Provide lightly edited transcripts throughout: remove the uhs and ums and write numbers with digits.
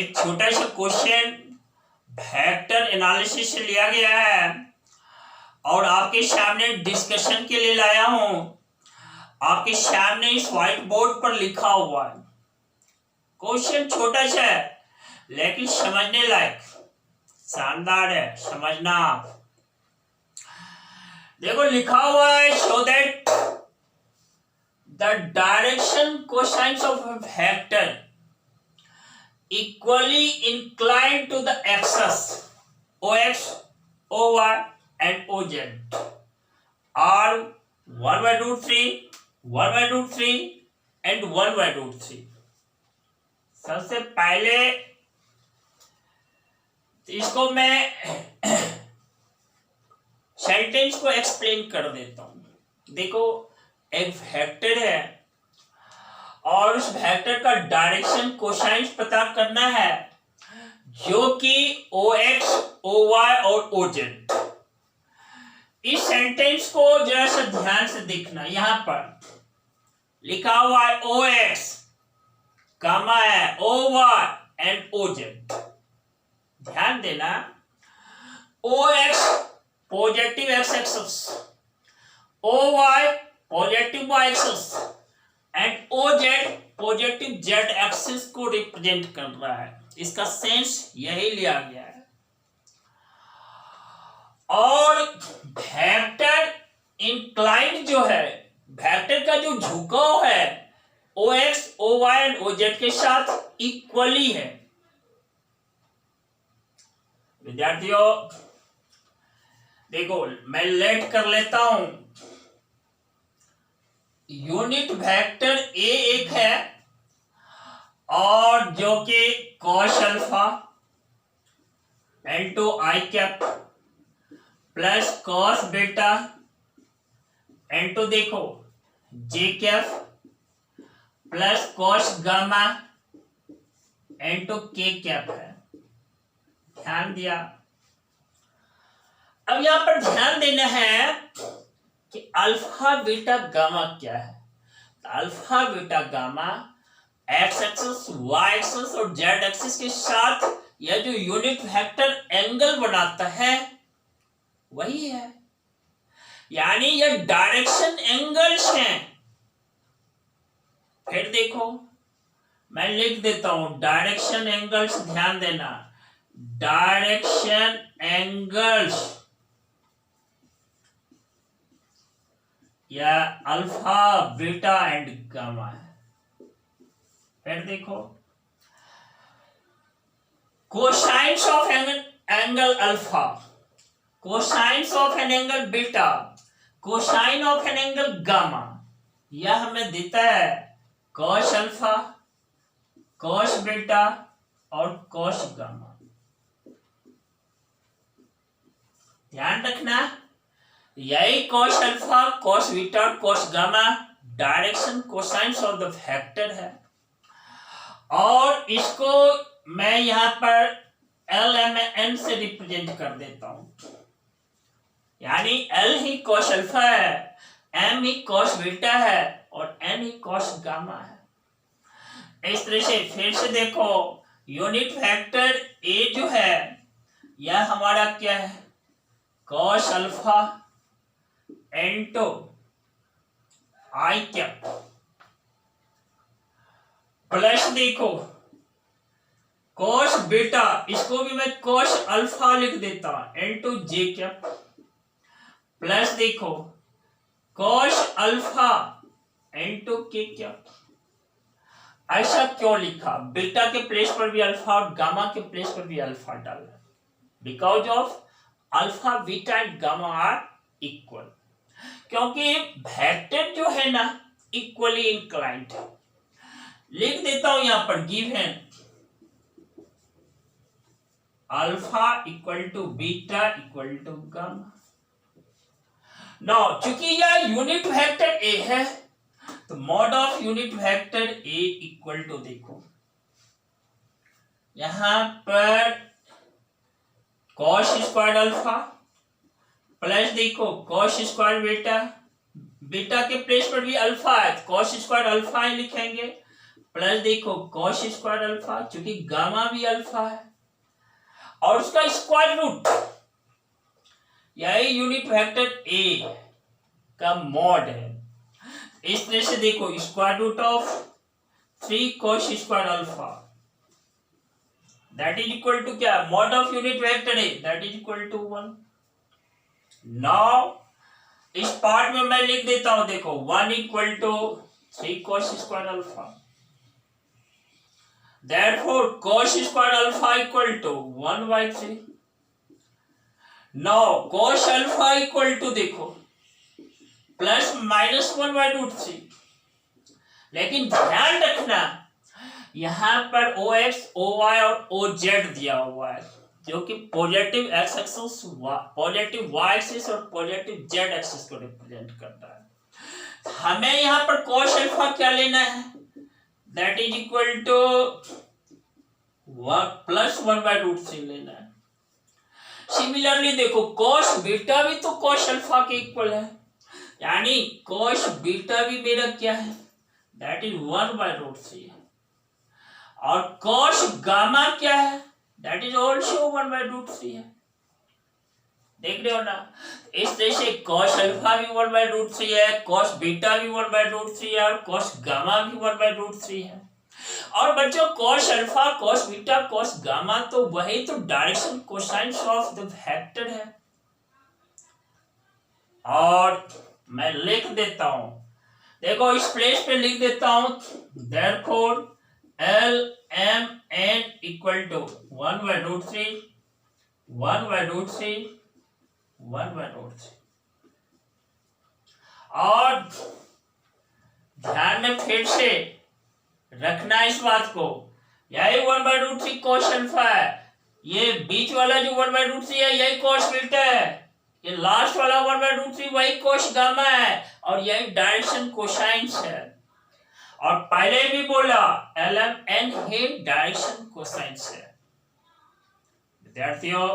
एक छोटा सा क्वेश्चन वेक्टर एनालिसिस से लिया गया है और आपके सामने डिस्कशन के लिए लाया हूं। आपके सामने इस व्हाइट बोर्ड पर लिखा हुआ है। क्वेश्चन छोटा सा है लेकिन समझने लायक शानदार है, समझना। देखो लिखा हुआ है, show that the direction cosines of a vector equally inclined to the axes OX, OY and OZ are 1 by root 3, 1 by root 3 and 1 by root 3। सबसे पहले इसको मैं सेंटेंस को एक्सप्लेन कर देता हूं। देखो एक वेक्टर है और उस वेक्टर का डायरेक्शन कोसाइन्स पता करना है जो कि OX, OY और OZ। इस सेंटेंस को जरा सा ध्यान से देखना। यहां पर लिखा हुआ है OX कामा है OY एंड OZ। ध्यान देना, OX positive X axis, OY positive Y axis and OZ positive Z axis को रिप्रेजेंट कर रहा है। इसका सेंस यही लिया गया है। और वेक्टर इंक्लाइंड जो है, वेक्टर का जो झुकाव है OX, OY एंड OZ के साथ इक्वली है। विद्यार्थियों देखो मैं लेट कर लेता हूं। यूनिट वेक्टर ए एक है और जो कि cos alpha into I cap plus cos beta into देखो J cap plus cos gamma into K cap है। ध्यान दिया। अब यहां पर ध्यान देना है कि अल्फा बीटा गामा क्या है। तो alpha beta gamma X axis, Y axis और जेड एक्सिस के साथ यह जो यूनिट वेक्टर एंगल बनाता है वही है, यानी यह डायरेक्शन एंगल्स हैं। फिर देखो मैं लिख देता हूं डायरेक्शन एंगल्स। ध्यान देना, डायरेक्शन एंगल्स या अल्फा बीटा एंड गामा है। फिर देखो cosines of angle alpha, cosines of an angle beta, cosine of an angle gamma, यह हमें देता है कॉस अल्फा, कॉस बीटा और कॉस गामा। ध्यान रखना, यही cos alpha, cos beta, cos gamma direction cosines of the vector है। और इसको मैं यहां पर LMN से रिप्रेजेंट कर देता हूं, यानी L ही कॉस अल्फा है, M ही कॉस बीटा है और N ही कॉस गामा है। इस तरह से फिर से देखो यूनिट वेक्टर A जो है यह हमारा क्या है, cos alpha into I cap plus देखो कॉस बीटा, इसको भी मैं कॉस अल्फा लिख देता इनटू जे कैप प्लस देखो cos alpha into K cap. ऐसा क्यों लिखा? बीटा के प्लेस पर भी अल्फा और गामा के प्लेस पर भी अल्फा डाला, because of alpha beta and gamma are equal. क्योंकि वेक्टर जो है ना इक्वली इंक्लाइंड है। लिख देता हूं यहां पर given alpha equal to beta equal to gamma. Now चूंकि यह यूनिट वेक्टर ए है तो mod of unit vector A equal to देखो यहां पर कॉस स्क्वायर अल्फा प्लस देखो कॉस स्क्वायर बीटा, बीटा के प्लेस पर भी अल्फा है तो कॉस स्क्वायर अल्फा ही लिखेंगे, प्लस देखो कॉस स्क्वायर अल्फा, क्योंकि गामा भी अल्फा है, और उसका स्क्वायर रूट, यही यूनिट वेक्टर ए का मॉड है। इस तरह से देखो square root of 3 cos square alpha that is equal to क्या, mod of unit vector A that is equal to 1। Now इस पार्ट में मैं लिख देता हूं, देखो 1 equal to 3 cos square alpha, therefore cos square alpha equal to 1/3। Now cos alpha equal to देखो plus minus 1/√3। लेकिन ध्यान रखना यहां पर OX, OY और OZ दिया हुआ है, जो कि positive X axis, positive Y axis और पॉजिटिव जेड एक्सिस को रिप्रेजेंट करता है। हमें यहां पर cos अल्फा क्या लेना है, that is equal two plus 1/√3 लेना है। सिमिलरली देखो cos बीटा भी तो cos अल्फा के इक्वल है, यानी cos बीटा भी मेरा क्या है, दैट इज 1/√3 है, और cos गामा क्या है, दैट इज ऑल्सो 1/√3 है। देख रहे हो ना, इस तरह से cos अल्फा भी 1/√3 है, cos बीटा भी 1/√3 है, और cos गामा भी 1/√3 है। और बच्चों cos alpha, cos beta, cos gamma तो वही तो direction cosines of the vector है। और मैं लिख देता हूं, देखो इस प्लेस पे लिख देता हूं, therefore LMN इक्वल टू 1/√3, 1/√3, 1/√3। और ध्यान में फिर से रखना इस बात को, यही 1/√3 cos अल्फा है, ये बीच वाला जो 1/√3 है यही cos बीटा है, ये लास्ट वाला 1/√3 वही cos गामा है, और यही डायरेक्शन कोसाइंस है। और पहले भी बोला LMN ही डायरेक्शन कोसाइंस है। विद्यार्थियों,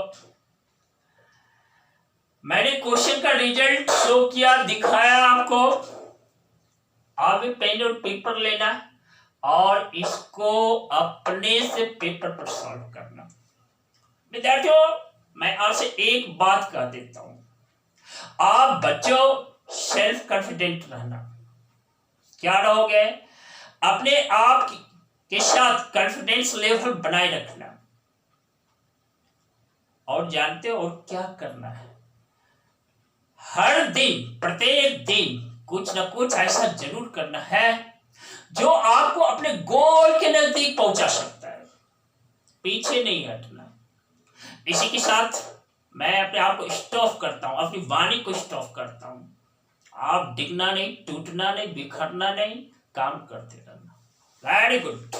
मैंने क्वेश्चन का रिजल्ट शो किया, दिखाया आपको। आप भी पेन और पेपर लेना और इसको अपने से पेपर पर सॉल्व करना। विद्यार्थियों, मैं आपसे एक बात कह देता हूं, आप बच्चों सेल्फ कॉन्फिडेंट रहना। क्या रहोगे, अपने आप के साथ कॉन्फिडेंस लेवल बनाए रखना, और जानते हो और क्या करना है, हर दिन प्रत्येक दिन कुछ ना कुछ ऐसा जरूर करना है जो आपको अपने गोल के नजदीक पहुंचा सकता है, पीछे नहीं हटना। इसी के साथ मैं अपने आप को स्टॉप करता हूं, अपनी वाणी को स्टॉप करता हूं। आप डिगना नहीं, टूटना नहीं, बिखरना नहीं, काम करते रहना। Very good.